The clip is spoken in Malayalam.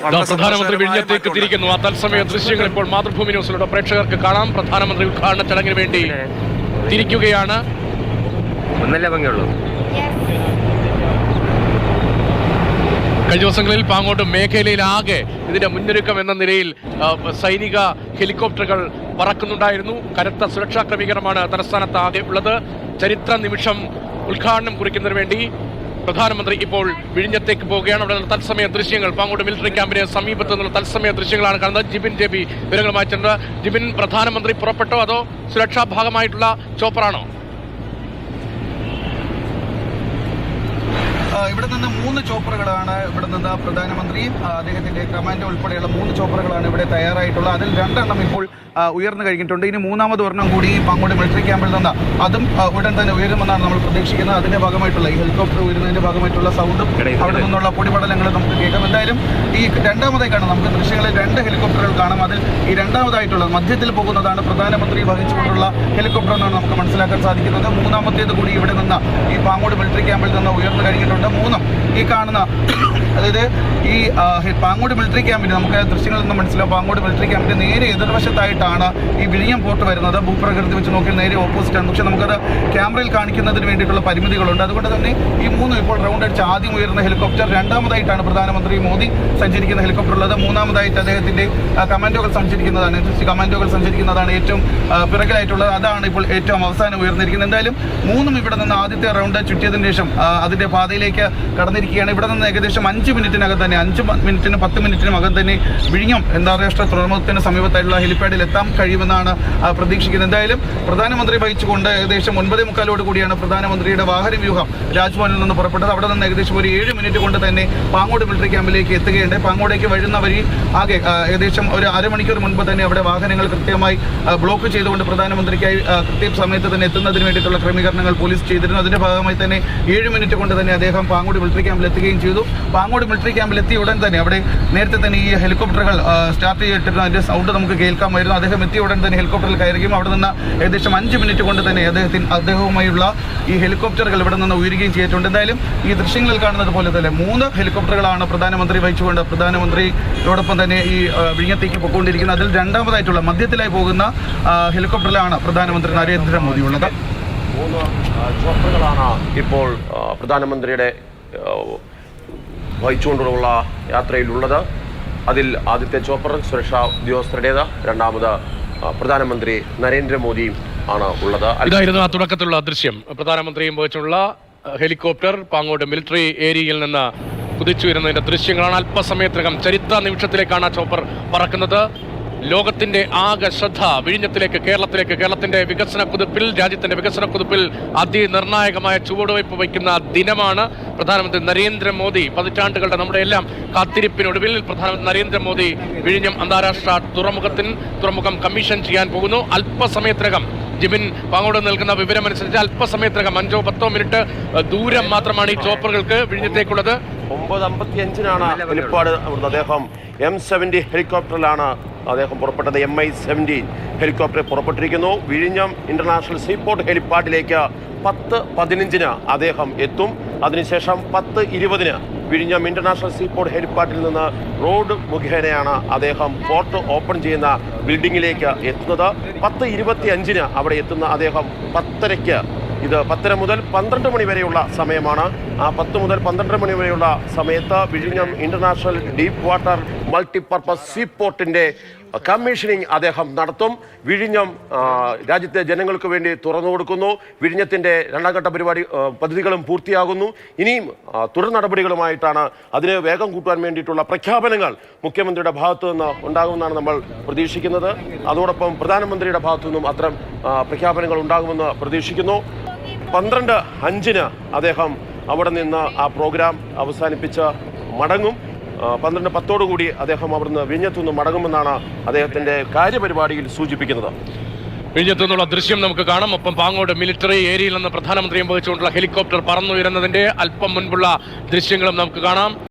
പ്രധാനമന്ത്രി വിഴിഞ്ഞത്തേക്ക് തിരിക്കുന്നു. ആ തത്സമയ ദൃശ്യങ്ങൾ ഇപ്പോൾ മാതൃഭൂമി ന്യൂസിലൂടെ പ്രേക്ഷകർക്ക് കാണാം. പ്രധാനമന്ത്രി ഉദ്ഘാടന ചടങ്ങിന് വേണ്ടി തിരിക്കുകയാണ്. ഒന്നല്ലേ ഭംഗിയുള്ളൂ. കഴിഞ്ഞ ദിവസങ്ങളിൽ പാങ്ങോട്ട് മേഖലയിലാകെ ഇതിന്റെ മുന്നൊരുക്കം എന്ന നിലയിൽ സൈനിക ഹെലികോപ്റ്ററുകൾ പറക്കുന്നുണ്ടായിരുന്നു. കനത്ത സുരക്ഷാ ക്രമീകരണമാണ് തലസ്ഥാനത്ത് ആകെ ഉള്ളത്. ചരിത്ര നിമിഷം ഉദ്ഘാടനം കുറിക്കുന്നതിന് വേണ്ടി പ്രധാനമന്ത്രി ഇപ്പോൾ വിഴിഞ്ഞത്തേക്ക് പോവുകയാണ്. അവിടെ നിന്ന് തത്സമയ ദൃശ്യങ്ങൾ പാങ്ങോട് മിലിറ്ററി ക്യാമ്പിന് സമീപത്ത് നിന്നുള്ള തത്സമയ ദൃശ്യങ്ങളാണ് കാണുന്നത്. ജിബിൻ JB വിവരങ്ങളുമായിട്ടുണ്ട്. ജിബിൻ, പ്രധാനമന്ത്രി പുറപ്പെട്ടോ അതോ സുരക്ഷാ ഭാഗമായിട്ടുള്ള ചോപ്പറാണോ? ഇവിടെ നിന്ന് 3 ചോപ്പറുകളാണ് ഇവിടെ നിന്ന് പ്രധാനമന്ത്രിയും അദ്ദേഹത്തിന്റെ കമാൻഡോ ഉൾപ്പെടെയുള്ള 3 ചോപ്പറുകളാണ് ഇവിടെ തയ്യാറായിട്ടുള്ളത്. അതിൽ 2 എണ്ണം ഇപ്പോൾ ഉയർന്നു കഴിഞ്ഞിട്ടുണ്ട്. ഇനി 3ാമത് ഒരെണ്ണം കൂടി പാങ്ങോട് മിലിറ്ററി ക്യാമ്പിൽ നിന്ന് അതും ഉടൻ തന്നെ ഉയരുമെന്നാണ് നമ്മൾ പ്രതീക്ഷിക്കുന്നത്. അതിന്റെ ഭാഗമായിട്ടുള്ള ഈ ഹെലികോപ്റ്റർ ഉയരുന്നതിന്റെ ഭാഗമായിട്ടുള്ള സൗണ്ടും അവിടെ നിന്നുള്ള പൊടിപടലങ്ങളും നമുക്ക് കേൾക്കാം. എന്തായാലും ഈ 2ാമതായി കാണാം, നമുക്ക് ദൃശ്യങ്ങളിൽ 2 ഹെലികോപ്റ്ററുകൾ കാണാം. അതിൽ ഈ 2ാമതായിട്ടുള്ളത് മധ്യത്തിൽ പോകുന്നതാണ് പ്രധാനമന്ത്രി വഹിച്ചുകൊണ്ടുള്ള ഹെലികോപ്റ്റർ എന്നാണ് നമുക്ക് മനസ്സിലാക്കാൻ സാധിക്കുന്നത്. 3ാമത്തേത് കൂടി ഇവിടെ നിന്ന് ഈ പാങ്ങോട് മിലിറ്ററി ക്യാമ്പിൽ നിന്ന് ഉയർന്നു കഴിഞ്ഞിട്ടുണ്ട്. 3 ഈ കാണുന്ന, അതായത് ഈ പാങ്ങോട് മിലിറ്ററി ക്യാമ്പിന് നമുക്ക് ദൃശ്യങ്ങളിൽ നിന്ന് മനസ്സിലാവും. പാങ്ങോട് മിലിറ്ററി ക്യാമ്പിന്റെ നേരെ എതിർവശത്തായിട്ടാണ് ഈ വിഴിഞ്ഞം പോർട്ട് വരുന്നത്. ഭൂപ്രകൃതി വെച്ച് നോക്കിയാൽ നേരെ ഓപ്പോസിറ്റാണ്. പക്ഷേ നമുക്കത് ക്യാമറയിൽ കാണിക്കുന്നതിന് വേണ്ടിയിട്ടുള്ള പരിമിതികളുണ്ട്. അതുകൊണ്ട് തന്നെ ഈ 3 ഇപ്പോൾ റൗണ്ട് അടിച്ച് ആദ്യം ഉയർന്ന ഹെലികോപ്റ്റർ, 2ാമതായിട്ടാണ് പ്രധാനമന്ത്രി മോദി സഞ്ചരിക്കുന്ന ഹെലികോപ്റ്റർ ഉള്ളത്. 3ാമതായിട്ട് അദ്ദേഹത്തിന്റെ കമാൻഡോകൾ സഞ്ചരിക്കുന്നതാണ് ഏറ്റവും പിറകിലായിട്ടുള്ളത്. അതാണ് ഇപ്പോൾ ഏറ്റവും അവസാനം ഉയർന്നിരിക്കുന്നത്. എന്തായാലും 3ഉം ഇവിടെ നിന്ന് ആദ്യത്തെ റൗണ്ട് ചുറ്റിയതിന് ശേഷം അതിന്റെ പാതയിലേക്ക് കടന്നിരിക്കുകയാണ്. ഇവിടെ നിന്ന് ഏകദേശം 5 മിനിറ്റിനകം തന്നെ 5 മിനിറ്റിനും 10 മിനിറ്റിനുമകം തന്നെ വിഴിഞ്ഞം അന്താരാഷ്ട്ര തുറമുഖത്തിന് സമീപത്തായിട്ടുള്ള ഹെലിപ്പാഡിൽ എത്താൻ കഴിയുമെന്നാണ് പ്രതീക്ഷിക്കുന്നത്. എന്തായാലും പ്രധാനമന്ത്രി വഹിച്ചുകൊണ്ട് ഏകദേശം 9:45 കൂടിയാണ് പ്രധാനമന്ത്രിയുടെ വാഹന വ്യൂഹം രാജ്ഭവനിൽ നിന്ന് പുറപ്പെട്ടത്. അവിടെ നിന്ന് ഏകദേശം ഒരു 7 മിനിറ്റ് കൊണ്ട് തന്നെ പാങ്ങോട് മിലിറ്ററി ക്യാമ്പിലേക്ക് എത്തുകയുണ്ട്. പാങ്ങോടേക്ക് വരുന്ന വഴി ആകെ ഏകദേശം ഒരു അരമണിക്കൂർ മുൻപ് തന്നെ അവിടെ വാഹനങ്ങൾ കൃത്യമായി ബ്ലോക്ക് ചെയ്തുകൊണ്ട് പ്രധാനമന്ത്രിക്കായി കൃത്യസമയത്ത് തന്നെ എത്തുന്നതിന് വേണ്ടിയിട്ടുള്ള ക്രമീകരണങ്ങൾ പോലീസ് ചെയ്തിരുന്നു. അതിന്റെ ഭാഗമായി തന്നെ 7 മിനിറ്റ് കൊണ്ട് തന്നെ അദ്ദേഹം പാങ്ങോട് മിലിറ്ററി ക്യാമ്പിൽ എത്തുകയും ചെയ്തു. പാങ്ങോട് മിലിറ്ററി ക്യാമ്പിൽ എത്തിയ ഉടൻ തന്നെ അവിടെ നേരത്തെ തന്നെ ഈ ഹെലികോപ്റ്ററുകൾ സ്റ്റാർട്ട് ചെയ്തിരുന്നു. അതിന്റെ സൗണ്ട് നമുക്ക് കേൾക്കാമായിരുന്നു. അദ്ദേഹം എത്തിയ ഉടൻ തന്നെ ഹെലികോപ്റ്ററിൽ കയറുകയും അവിടെ നിന്ന് ഏകദേശം 5 മിനിറ്റ് കൊണ്ട് തന്നെ അദ്ദേഹവുമായുള്ള ഈ ഹെലികോപ്റ്ററുകൾ ഇവിടെ നിന്ന് ഉയരുകയും ചെയ്തിട്ടുണ്ട്. എന്തായാലും ഈ ദൃശ്യങ്ങളിൽ കാണുന്നത് പോലെ തന്നെ 3 ഹെലികോപ്റ്ററുകളാണ് പ്രധാനമന്ത്രി വഹിച്ചുകൊണ്ട് പ്രധാനമന്ത്രിയോടൊപ്പം തന്നെ ഈ വിഴിഞ്ഞത്തേക്ക് പോയിക്കൊണ്ടിരിക്കുന്നത്. അതിൽ 2ാമതായിട്ടുള്ള മധ്യത്തിലായി പോകുന്ന ഹെലികോപ്റ്ററിലാണ് പ്രധാനമന്ത്രി നരേന്ദ്രമോദി ഉള്ളത്. 3 ചോപ്പറുകളാണ് ഇപ്പോൾ പ്രധാനമന്ത്രിയുടെ വഹിച്ചുകൊണ്ടുള്ള യാത്രയിലുള്ളത്. അതിൽ ആദ്യത്തെ ചോപ്പർ സുരക്ഷാ ഉദ്യോഗസ്ഥരുടേത്, 2ാമത് പ്രധാനമന്ത്രി നരേന്ദ്രമോദിയും ആണ് ഉള്ളത്. ഇതായിരുന്നു ആ തുടക്കത്തിലുള്ള ദൃശ്യം. പ്രധാനമന്ത്രിയും വഹിച്ചുള്ള ഹെലികോപ്റ്റർ പാങ്ങോട് മിലിറ്ററി ഏരിയയിൽ നിന്ന് കുതിച്ചുയരുന്നതിന്റെ ദൃശ്യങ്ങളാണ്. അല്പസമയത്തിനകം ചരിത്ര നിമിഷത്തിലേക്കാണ് ആ ചോപ്പർ പറക്കുന്നത്. ലോകത്തിന്റെ ആകെ ശ്രദ്ധ വിഴിഞ്ഞത്തിലേക്ക്, കേരളത്തിന്റെ വികസന കുതിപ്പിൽ, രാജ്യത്തിന്റെ വികസന കുതിപ്പിൽ അതിനിർണായകമായ ചുവടുവയ്പ് വയ്ക്കുന്ന ദിനമാണ്. പ്രധാനമന്ത്രി നരേന്ദ്രമോദി, പതിറ്റാണ്ടുകളുടെ നമ്മുടെ എല്ലാം കാത്തിരിപ്പിനൊടുവിൽ പ്രധാനമന്ത്രി നരേന്ദ്രമോദി വിഴിഞ്ഞം അന്താരാഷ്ട്ര തുറമുഖം കമ്മീഷൻ ചെയ്യാൻ പോകുന്നു. അല്പസമയത്തിനകം ജിബിൻ പാങ്ങോട് നിൽക്കുന്ന വിവരമനുസരിച്ച് അല്പസമയത്തിനകം 5-10 മിനിറ്റ് ദൂരം മാത്രമാണ് ഈ ചോപ്പറുകൾക്ക് വിഴിഞ്ഞത്തേക്കുള്ളത്. 9:55 ഹെലിപ്പാഡ് അദ്ദേഹം M70 ഹെലികോപ്റ്ററിലാണ് അദ്ദേഹം പുറപ്പെട്ടത്. MI-17 helicopter പുറപ്പെട്ടിരിക്കുന്നു. വിഴിഞ്ഞം ഇന്റർനാഷണൽ സീപോർട്ട് ഹെലിപ്പാഡിലേക്ക് 10:15 അദ്ദേഹം എത്തും. അതിനുശേഷം 10:20 വിഴിഞ്ഞം ഇന്റർനാഷണൽ സീപോർട്ട് ഹെലിപ്പാഡിൽ നിന്ന് റോഡ് മുഖേനയാണ് അദ്ദേഹം പോർട്ട് ഓപ്പൺ ചെയ്യുന്ന ബിൽഡിങ്ങിലേക്ക് എത്തുന്നത്. 10:25 അവിടെ എത്തുന്ന അദ്ദേഹം 10:30 ഇത് 10:30 മുതൽ 12 മണി വരെയുള്ള സമയമാണ്. ആ 10 മുതൽ 12 മണി വരെയുള്ള സമയത്ത് വിഴിഞ്ഞം ഇന്റർനാഷണൽ ഡീപ്പ് വാട്ടർ മൾട്ടിപർപ്പസ് സീപോർട്ടിന്റെ കമ്മീഷനിങ് അദ്ദേഹം നടത്തും. വിഴിഞ്ഞം രാജ്യത്തെ ജനങ്ങൾക്ക് വേണ്ടി തുറന്നു കൊടുക്കുന്നു. വിഴിഞ്ഞത്തിന്റെ 2ാം ഘട്ട പദ്ധതികളും പൂർത്തിയാകുന്നു. ഇനിയും തുടർ നടപടികളുമായിട്ടാണ് അതിന് വേഗം കൂട്ടാൻ വേണ്ടിയിട്ടുള്ള പ്രഖ്യാപനങ്ങൾ മുഖ്യമന്ത്രിയുടെ ഭാഗത്തു നിന്ന് ഉണ്ടാകുമെന്നാണ് നമ്മൾ പ്രതീക്ഷിക്കുന്നത്. അതോടൊപ്പം പ്രധാനമന്ത്രിയുടെ ഭാഗത്തു നിന്നും അത്തരം പ്രഖ്യാപനങ്ങൾ ഉണ്ടാകുമെന്ന് പ്രതീക്ഷിക്കുന്നു. 12:05 അദ്ദേഹം അവിടെ നിന്ന് ആ പ്രോഗ്രാം അവസാനിപ്പിച്ച് മടങ്ങും. 12:10 കൂടി അദ്ദേഹം അവിടുന്ന് വിഴിഞ്ഞത്തു നിന്ന് മടങ്ങുമെന്നാണ് അദ്ദേഹത്തിന്റെ കാര്യപരിപാടിയിൽ സൂചിപ്പിക്കുന്നത്. വിഴിഞ്ഞത്തു നിന്നുള്ള ദൃശ്യം നമുക്ക് കാണാം. ഒപ്പം പാങ്ങോട് മിലിറ്ററി ഏരിയയിൽ നിന്ന് പ്രധാനമന്ത്രിയും വഹിച്ചുകൊണ്ടുള്ള ഹെലികോപ്റ്റർ പറന്നുയരുന്നതിന്റെ അല്പം മുൻപുള്ള ദൃശ്യങ്ങളും നമുക്ക് കാണാം.